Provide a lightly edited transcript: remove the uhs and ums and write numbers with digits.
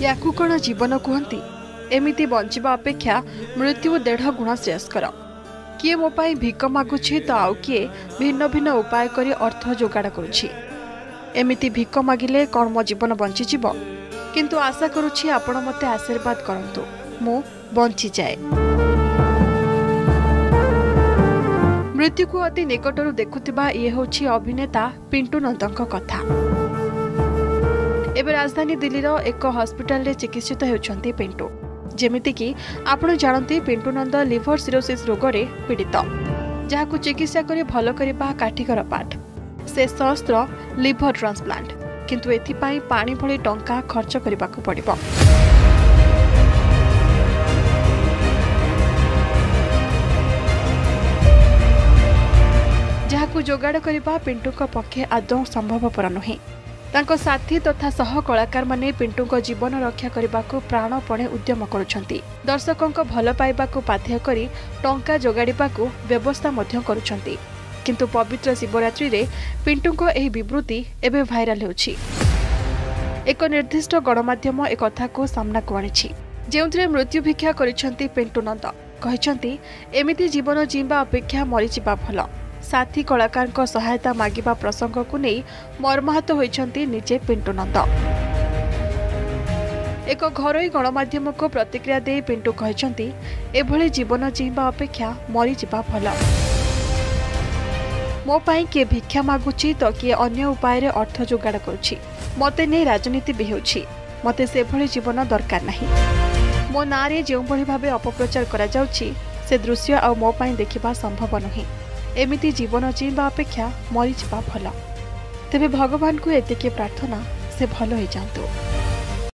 याकू कण जीवन कहती एमिति बंचिबा अपेक्षा मृत्यु 1.5 गुण श्रेयस्कर। किए मो पाई भिक मागुछि तो आउ किए भिन्न भिन्न उपाय करी अर्थ जोगाड़ करुछि। एमिति भिक मागिले कौन मो जीवन बंचीजिब, किंतु आशा करुछि आपण मते आशीर्वाद करंतु मु बंची जाए। मृत्यु को अति निकटरू देखुथिबा ये होछि अभिनेता पिंटू नंदक कथा। एबे राजधानी दिल्लीर एक हॉस्पिटल रे चिकित्सित हेउछंती पिंटू। जेमितिकी आपण जानती पिंटू नंद लिवर सिरोसिस रोग रे पीड़ित, जहाकू चिकित्सा करी भल करिबा काठिकर पाठ। से सहस्त्र लिवर ट्रांसप्लांट, किंतु एथिपाई पानी भली टंका खर्च करिबाकू पड़िबो। जहाकू जोगाड़ करिबा पिंटू को पक्षे आदौ संभवपर नुहे। तांको साथी तथा सह कलाकार माने पिंटू को जीवन रक्षा करने प्राणपणे उद्यम करुछंती। दर्शकों को भल पाइबाकू बाध्य करी टंका जोगाड़िबाकू व्यवस्था मध्य करुछंती। किंतु पवित्र शिवरात्रि रे पिंटू को एही विवृत्ति एबे भाइराल हेउछि। एक निर्दिष्ट गणमाध्यम एक कथा को सामना को आनिछि, जेउथरे मृत्यु भिक्षा करिछंती पिंटू नंद। कहिछंती एमिति जीवन जीवा अपेक्षा मरि जिबा भल। साथी कलाकार को सहायता मागिबा प्रसंग को नहीं मर्माहत होइछंती निजे पिंटू नंद। एक घरोई गणमाध्यम को प्रतिक्रिया दे पिंटू कहिछंती एभली जीवन जीवा अपेक्षा मरि जिबा भल। मो पाई किए भिक्षा मागुछि तो किए अन्य उपाय रे अर्थ जोगाड़ करुछि। मते नै राजनीति भी होछि। मते से भली जीवन दरकार नाही। मो नारे जेउ भली भाबे अपप्रचार करा जाउछि से दृश्य आ मो पाई देखिबा संभव नहीं। एमिति जीवन जीवा अपेक्षा मरि जिबा भल। तेबे भगवान को एतिके प्रार्थना से भल हो जातु।